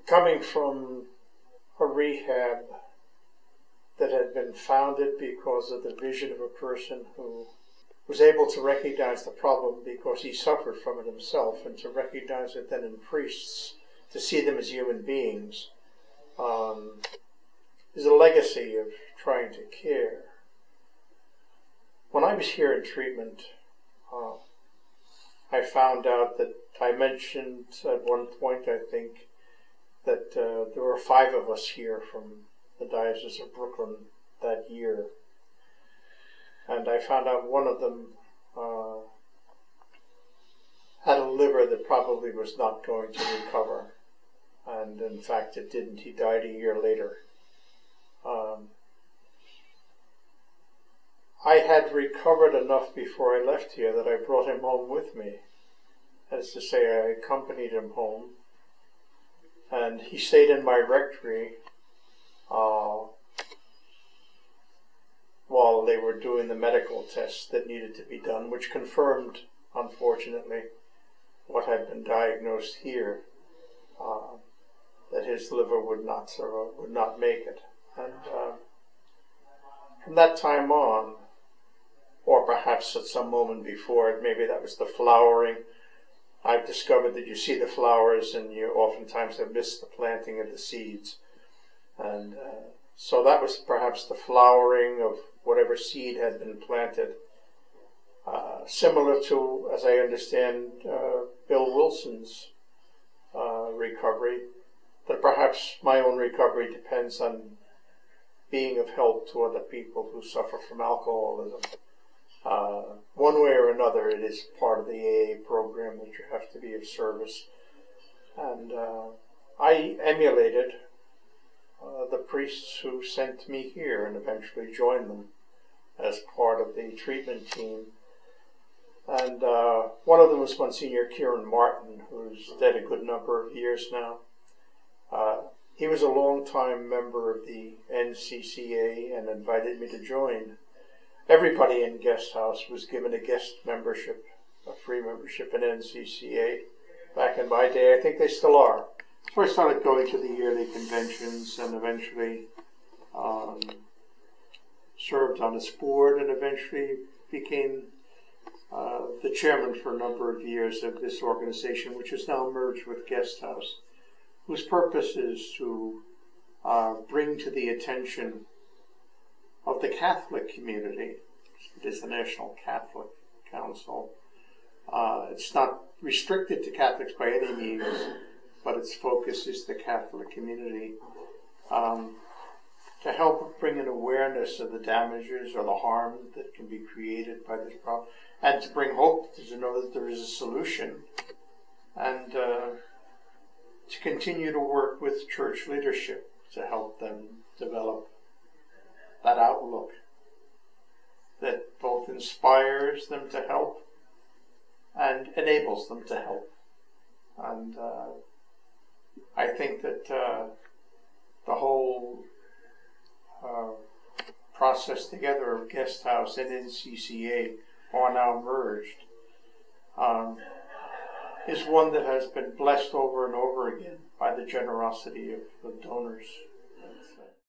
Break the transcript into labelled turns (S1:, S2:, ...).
S1: coming from a rehab that had been founded because of the vision of a person who was able to recognize the problem because he suffered from it himself, and to recognize it then in priests, to see them as human beings, is a legacy of trying to care. When I was here in treatment, I found out that I mentioned at one point, I think, that there were 5 of us here from the Diocese of Brooklyn that year. And I found out one of them had a liver that probably was not going to recover. And in fact, it didn't. He died a year later. I had recovered enough before I left here that I brought him home with me. That is to say, I accompanied him home. And he stayed in my rectory while they were doing the medical tests that needed to be done, which confirmed, unfortunately, what had been diagnosed here, that his liver would not make it. And from that time on, or perhaps at some moment before it, maybe that was the flowering, I've discovered that you see the flowers and you oftentimes have missed the planting of the seeds. And so that was perhaps the flowering of whatever seed had been planted. Similar to, as I understand, Bill Wilson's recovery, that perhaps my own recovery depends on being of help to other people who suffer from alcoholism. One way or another, it is part of the AA program that you have to be of service. And I emulated the priests who sent me here and eventually joined them as part of the treatment team. And one of them was Monsignor Kieran Martin, who's dead a good number of years now. He was a long-time member of the NCCA and invited me to join. Everybody in Guest House was given a guest membership, a free membership in NCCA. Back in my day, I think they still are. So I started going to the yearly conventions and eventually served on its board and eventually became the chairman for a number of years of this organization, which is now merged with Guest House, whose purpose is to bring to the attention of the Catholic community. It is the National Catholic Council. It's not restricted to Catholics by any means, but its focus is the Catholic community, to help bring an awareness of the damages or the harm that can be created by this problem, and to bring hope, to know that there is a solution, and to continue to work with church leadership to help them develop that outlook that both inspires them to help and enables them to help. And I think that the whole process together of Guest House and NCCA are now merged is one that has been blessed over and over again by the generosity of donors.